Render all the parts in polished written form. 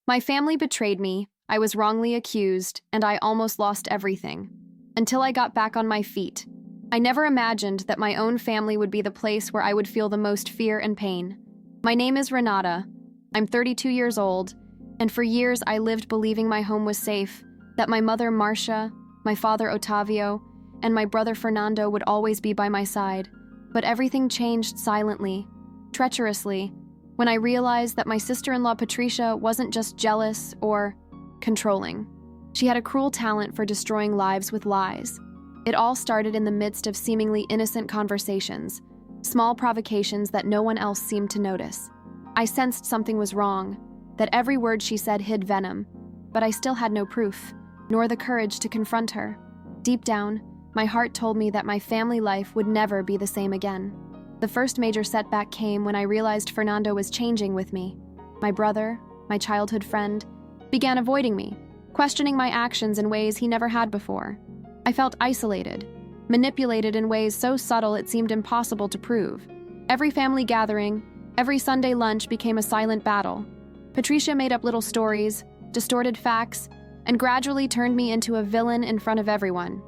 My family betrayed me, I was wrongly accused, and I almost lost everything. Until I got back on my feet. I never imagined that my own family would be the place where I would feel the most fear and pain. My name is Renata. I'm 32 years old, and for years I lived believing my home was safe, that my mother Marcia, my father Ottavio, and my brother Fernando would always be by my side. But everything changed silently, treacherously, when I realized that my sister-in-law Patricia wasn't just jealous or controlling. She had a cruel talent for destroying lives with lies. It all started in the midst of seemingly innocent conversations, small provocations that no one else seemed to notice. I sensed something was wrong, that every word she said hid venom, but I still had no proof, nor the courage to confront her. Deep down, my heart told me that my family life would never be the same again. The first major setback came when I realized Fernando was changing with me. My brother, my childhood friend, began avoiding me, questioning my actions in ways he never had before. I felt isolated, manipulated in ways so subtle it seemed impossible to prove. Every family gathering, every Sunday lunch became a silent battle. Patricia made up little stories, distorted facts, and gradually turned me into a villain in front of everyone.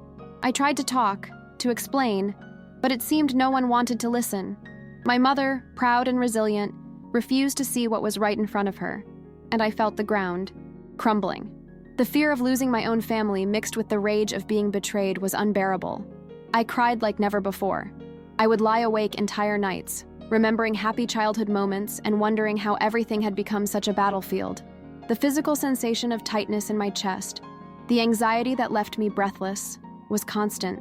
I tried to talk, to explain, but it seemed no one wanted to listen. My mother, proud and resilient, refused to see what was right in front of her, and I felt the ground crumbling. The fear of losing my own family mixed with the rage of being betrayed was unbearable. I cried like never before. I would lie awake entire nights, remembering happy childhood moments and wondering how everything had become such a battlefield. The physical sensation of tightness in my chest, the anxiety that left me breathless, was constant.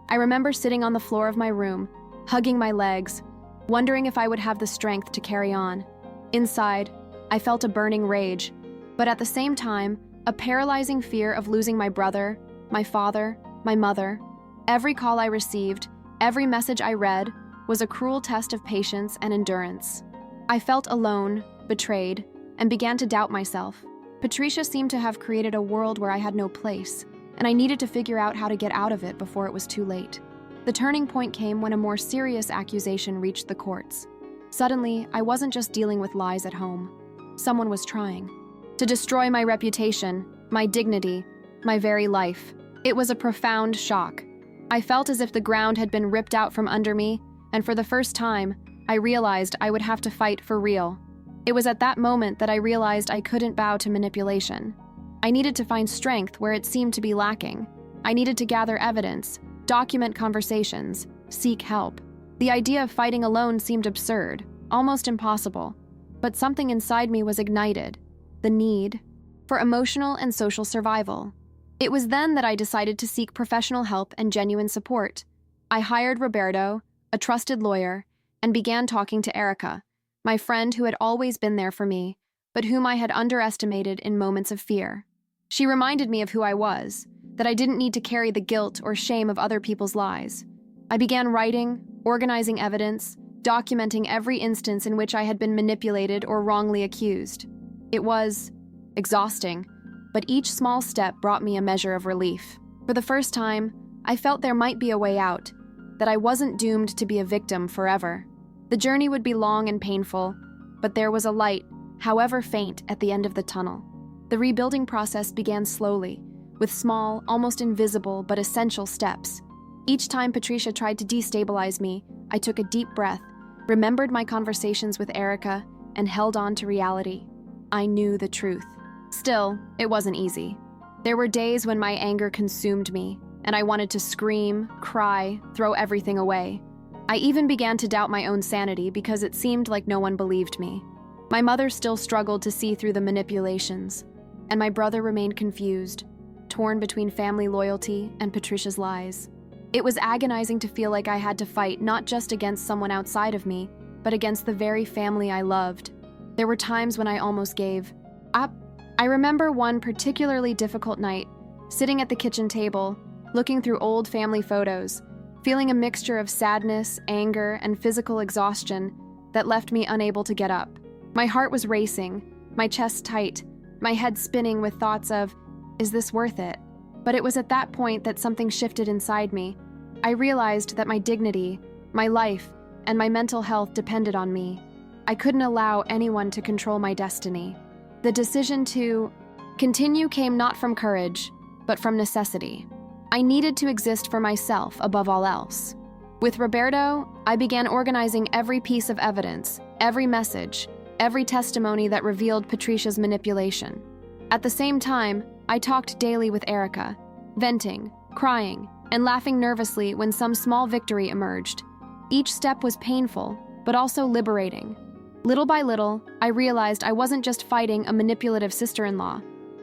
I remember sitting on the floor of my room, hugging my legs, wondering if I would have the strength to carry on. Inside, I felt a burning rage, but at the same time, a paralyzing fear of losing my brother, my father, my mother. Every call I received, every message I read, was a cruel test of patience and endurance. I felt alone, betrayed, and began to doubt myself. Patricia seemed to have created a world where I had no place, and I needed to figure out how to get out of it before it was too late. The turning point came when a more serious accusation reached the courts. Suddenly, I wasn't just dealing with lies at home. Someone was trying to destroy my reputation, my dignity, my very life. It was a profound shock. I felt as if the ground had been ripped out from under me, and for the first time, I realized I would have to fight for real. It was at that moment that I realized I couldn't bow to manipulation. I needed to find strength where it seemed to be lacking. I needed to gather evidence, document conversations, seek help. The idea of fighting alone seemed absurd, almost impossible. But something inside me was ignited, the need for emotional and social survival. It was then that I decided to seek professional help and genuine support. I hired Roberto, a trusted lawyer, and began talking to Erica, my friend who had always been there for me, but whom I had underestimated in moments of fear. She reminded me of who I was, that I didn't need to carry the guilt or shame of other people's lies. I began writing, organizing evidence, documenting every instance in which I had been manipulated or wrongly accused. It was exhausting, but each small step brought me a measure of relief. For the first time, I felt there might be a way out, that I wasn't doomed to be a victim forever. The journey would be long and painful, but there was a light, however faint, at the end of the tunnel. The rebuilding process began slowly, with small, almost invisible but essential steps. Each time Patricia tried to destabilize me, I took a deep breath, remembered my conversations with Erica, and held on to reality. I knew the truth. Still, it wasn't easy. There were days when my anger consumed me, and I wanted to scream, cry, throw everything away. I even began to doubt my own sanity because it seemed like no one believed me. My mother still struggled to see through the manipulations, and my brother remained confused, torn between family loyalty and Patricia's lies. It was agonizing to feel like I had to fight not just against someone outside of me, but against the very family I loved. There were times when I almost gave up. I remember one particularly difficult night, sitting at the kitchen table, looking through old family photos, feeling a mixture of sadness, anger, and physical exhaustion that left me unable to get up. My heart was racing, my chest tight, my head spinning with thoughts of, is this worth it? But it was at that point that something shifted inside me. I realized that my dignity, my life, and my mental health depended on me. I couldn't allow anyone to control my destiny. The decision to continue came not from courage, but from necessity. I needed to exist for myself above all else. With Roberto, I began organizing every piece of evidence, every message, every testimony that revealed Patricia's manipulation. At the same time, I talked daily with Erica, venting, crying, and laughing nervously when some small victory emerged. Each step was painful, but also liberating. Little by little, I realized I wasn't just fighting a manipulative sister-in-law.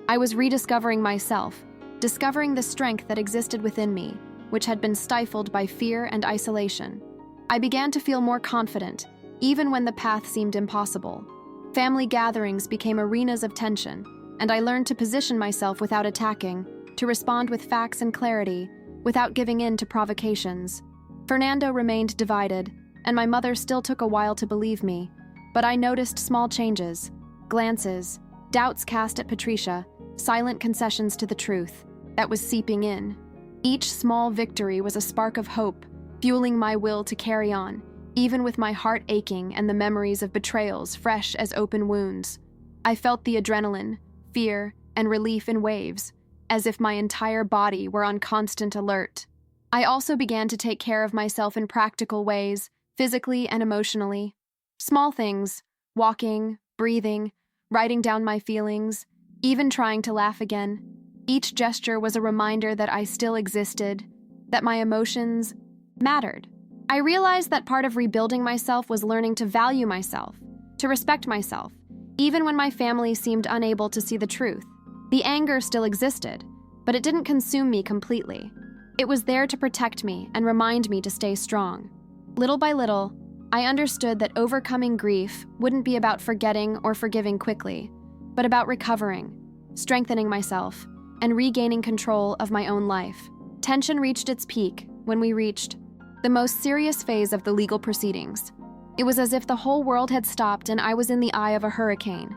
I was rediscovering myself, discovering the strength that existed within me, which had been stifled by fear and isolation. I began to feel more confident, even when the path seemed impossible. Family gatherings became arenas of tension, and I learned to position myself without attacking, to respond with facts and clarity, without giving in to provocations. Fernando remained divided, and my mother still took a while to believe me, but I noticed small changes, glances, doubts cast at Patricia, silent concessions to the truth that was seeping in. Each small victory was a spark of hope, fueling my will to carry on, even with my heart aching and the memories of betrayals fresh as open wounds. I felt the adrenaline, fear, and relief in waves, as if my entire body were on constant alert. I also began to take care of myself in practical ways, physically and emotionally. Small things, walking, breathing, writing down my feelings, even trying to laugh again. Each gesture was a reminder that I still existed, that my emotions mattered. I realized that part of rebuilding myself was learning to value myself, to respect myself, even when my family seemed unable to see the truth. The anger still existed, but it didn't consume me completely. It was there to protect me and remind me to stay strong. Little by little, I understood that overcoming grief wouldn't be about forgetting or forgiving quickly, but about recovering, strengthening myself, and regaining control of my own life. Tension reached its peak when we reached the most serious phase of the legal proceedings. It was as if the whole world had stopped and I was in the eye of a hurricane.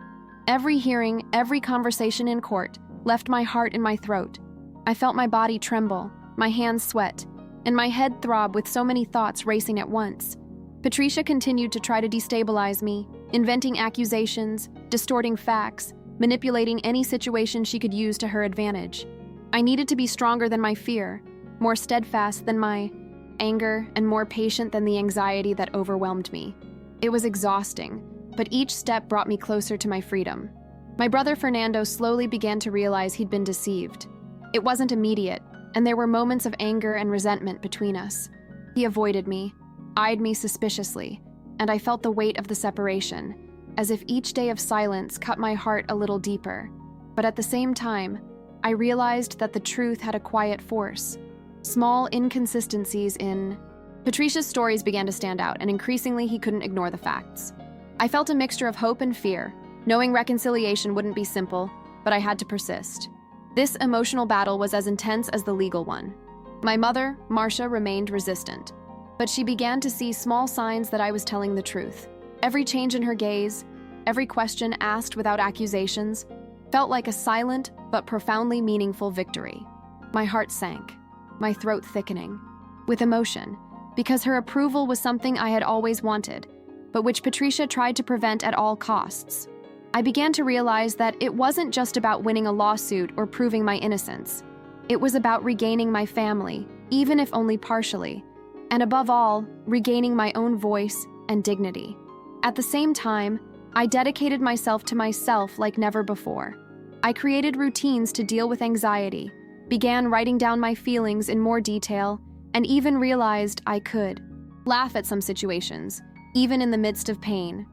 Every hearing, every conversation in court left my heart in my throat. I felt my body tremble, my hands sweat, and my head throb with so many thoughts racing at once. Patricia continued to try to destabilize me, inventing accusations, distorting facts, manipulating any situation she could use to her advantage. I needed to be stronger than my fear, more steadfast than my anger, and more patient than the anxiety that overwhelmed me. It was exhausting, but each step brought me closer to my freedom. My brother Fernando slowly began to realize he'd been deceived. It wasn't immediate, and there were moments of anger and resentment between us. He avoided me, eyed me suspiciously, and I felt the weight of the separation, as if each day of silence cut my heart a little deeper. But at the same time, I realized that the truth had a quiet force. Small inconsistencies in Patricia's stories began to stand out, and increasingly he couldn't ignore the facts. I felt a mixture of hope and fear, knowing reconciliation wouldn't be simple, but I had to persist. This emotional battle was as intense as the legal one. My mother, Marcia, remained resistant, but she began to see small signs that I was telling the truth. Every change in her gaze, every question asked without accusations, felt like a silent but profoundly meaningful victory. My heart sank, my throat thickening, with emotion, because her approval was something I had always wanted, but which Patricia tried to prevent at all costs. I began to realize that it wasn't just about winning a lawsuit or proving my innocence. It was about regaining my family, even if only partially, and above all, regaining my own voice and dignity. At the same time, I dedicated myself to myself like never before. I created routines to deal with anxiety, began writing down my feelings in more detail, and even realized I could laugh at some situations, even in the midst of pain.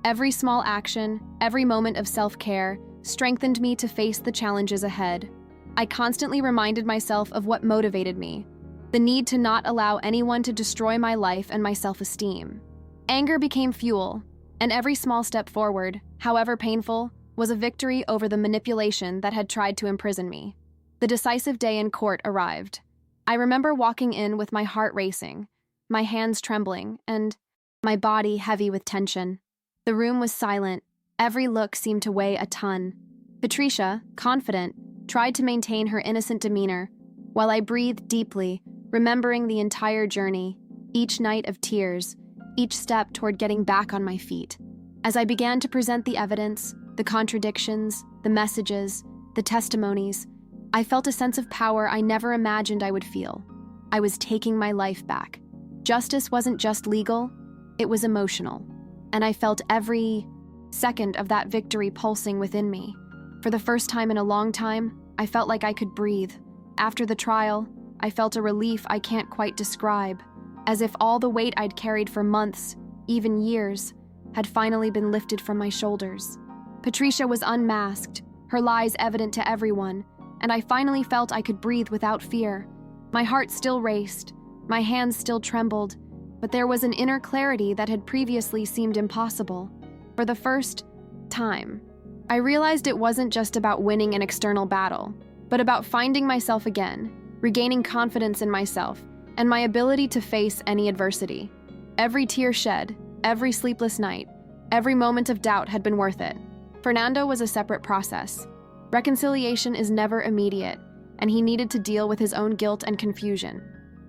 Every small action, every moment of self-care, strengthened me to face the challenges ahead. I constantly reminded myself of what motivated me, the need to not allow anyone to destroy my life and my self-esteem. Anger became fuel, and every small step forward, however painful, was a victory over the manipulation that had tried to imprison me. The decisive day in court arrived. I remember walking in with my heart racing, my hands trembling, and my body heavy with tension. The room was silent. Every look seemed to weigh a ton. Patricia, confident, tried to maintain her innocent demeanor, while I breathed deeply, remembering the entire journey, each night of tears, each step toward getting back on my feet. As I began to present the evidence, the contradictions, the messages, the testimonies, I felt a sense of power I never imagined I would feel. I was taking my life back. Justice wasn't just legal, it was emotional. And I felt every second of that victory pulsing within me. For the first time in a long time, I felt like I could breathe. After the trial, I felt a relief I can't quite describe, as if all the weight I'd carried for months, even years, had finally been lifted from my shoulders. Patricia was unmasked, her lies evident to everyone, and I finally felt I could breathe without fear. My heart still raced, my hands still trembled, but there was an inner clarity that had previously seemed impossible. For the first time, I realized it wasn't just about winning an external battle, but about finding myself again, regaining confidence in myself, and my ability to face any adversity. Every tear shed, every sleepless night, every moment of doubt had been worth it. Fernando was a separate process. Reconciliation is never immediate, and he needed to deal with his own guilt and confusion.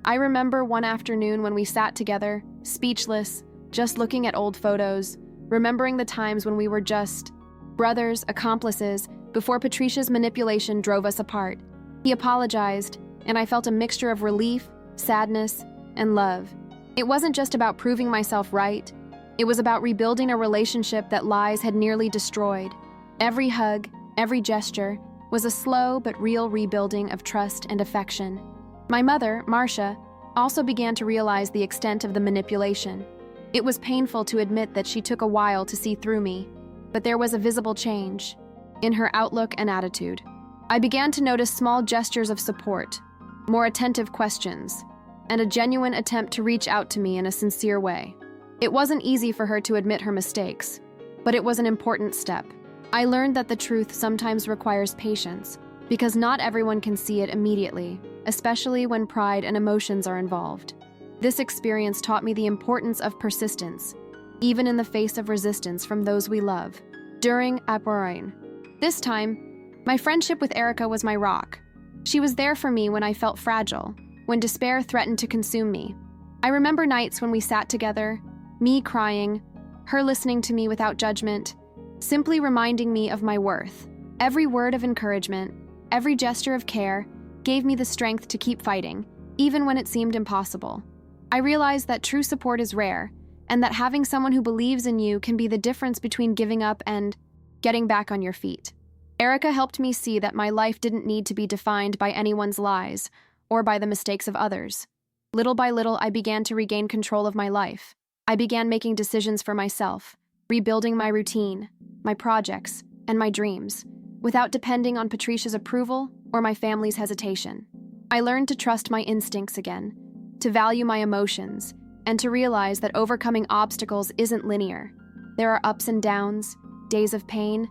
I remember one afternoon when we sat together, speechless, just looking at old photos, remembering the times when we were just brothers, accomplices, before Patricia's manipulation drove us apart. He apologized, and I felt a mixture of relief, sadness, and love. It wasn't just about proving myself right, it was about rebuilding a relationship that lies had nearly destroyed. Every hug, every gesture, was a slow but real rebuilding of trust and affection. My mother, Marcia, also began to realize the extent of the manipulation. It was painful to admit that she took a while to see through me, but there was a visible change in her outlook and attitude. I began to notice small gestures of support, more attentive questions, and a genuine attempt to reach out to me in a sincere way. It wasn't easy for her to admit her mistakes, but it was an important step. I learned that the truth sometimes requires patience, because not everyone can see it immediately, especially when pride and emotions are involved. This experience taught me the importance of persistence, even in the face of resistance from those we love. During Apurain. This time, my friendship with Erica was my rock. She was there for me when I felt fragile, when despair threatened to consume me. I remember nights when we sat together, me crying, her listening to me without judgment, simply reminding me of my worth. Every word of encouragement, every gesture of care, gave me the strength to keep fighting, even when it seemed impossible. I realized that true support is rare, and that having someone who believes in you can be the difference between giving up and getting back on your feet. Erica helped me see that my life didn't need to be defined by anyone's lies or by the mistakes of others. Little by little, I began to regain control of my life. I began making decisions for myself, rebuilding my routine, my projects, and my dreams, without depending on Patricia's approval or my family's hesitation. I learned to trust my instincts again, to value my emotions, and to realize that overcoming obstacles isn't linear. There are ups and downs, days of pain,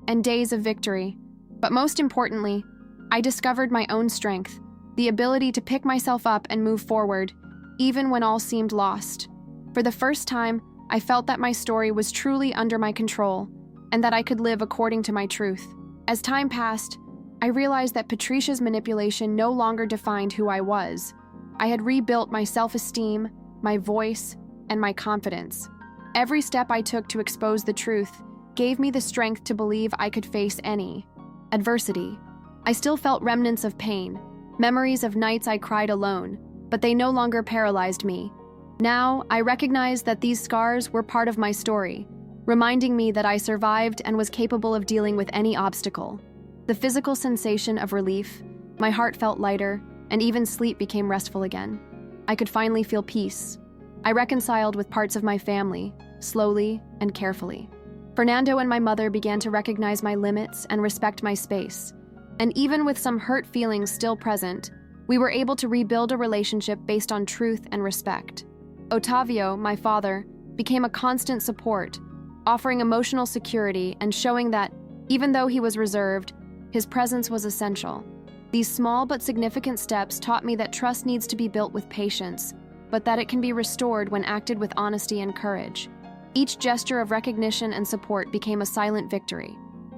and days of victory. But most importantly, I discovered my own strength, the ability to pick myself up and move forward, even when all seemed lost. For the first time, I felt that my story was truly under my control, and that I could live according to my truth. As time passed, I realized that Patricia's manipulation no longer defined who I was. I had rebuilt my self-esteem, my voice, and my confidence. Every step I took to expose the truth gave me the strength to believe I could face any adversity. I still felt remnants of pain, memories of nights I cried alone, but they no longer paralyzed me. Now, I recognize that these scars were part of my story, reminding me that I survived and was capable of dealing with any obstacle. The physical sensation of relief, my heart felt lighter, and even sleep became restful again. I could finally feel peace. I reconciled with parts of my family, slowly and carefully. Fernando and my mother began to recognize my limits and respect my space. And even with some hurt feelings still present, we were able to rebuild a relationship based on truth and respect. Otavio, my father, became a constant support, offering emotional security and showing that, even though he was reserved, his presence was essential. These small but significant steps taught me that trust needs to be built with patience, but that it can be restored when acted with honesty and courage. Each gesture of recognition and support became a silent victory.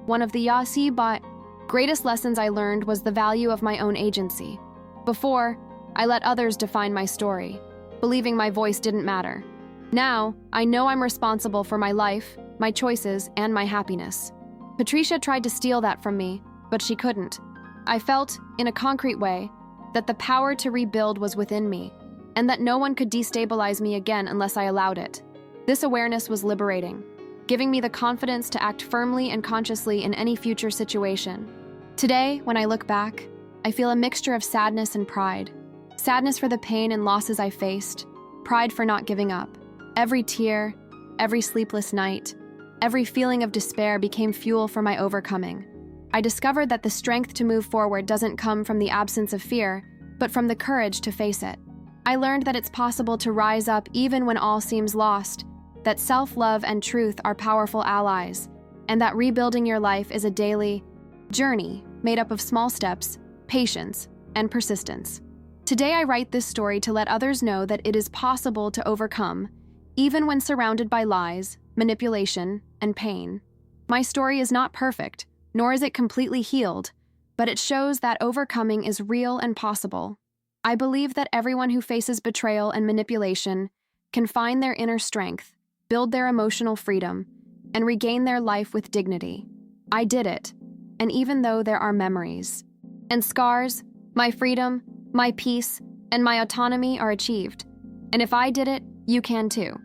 One of the greatest lessons I learned was the value of my own agency. Before, I let others define my story, believing my voice didn't matter. Now, I know I'm responsible for my life, my choices, and my happiness. Patricia tried to steal that from me, but she couldn't. I felt, in a concrete way, that the power to rebuild was within me, and that no one could destabilize me again unless I allowed it. This awareness was liberating, giving me the confidence to act firmly and consciously in any future situation. Today, when I look back, I feel a mixture of sadness and pride. Sadness for the pain and losses I faced, pride for not giving up. Every tear, every sleepless night, every feeling of despair became fuel for my overcoming. I discovered that the strength to move forward doesn't come from the absence of fear, but from the courage to face it. I learned that it's possible to rise up even when all seems lost, that self-love and truth are powerful allies, and that rebuilding your life is a daily journey made up of small steps, patience, and persistence. Today I write this story to let others know that it is possible to overcome, even when surrounded by lies, manipulation, and pain. My story is not perfect, nor is it completely healed, but it shows that overcoming is real and possible. I believe that everyone who faces betrayal and manipulation can find their inner strength, build their emotional freedom, and regain their life with dignity. I did it, and even though there are memories and scars, my freedom, my peace, and my autonomy are achieved. And if I did it, you can too.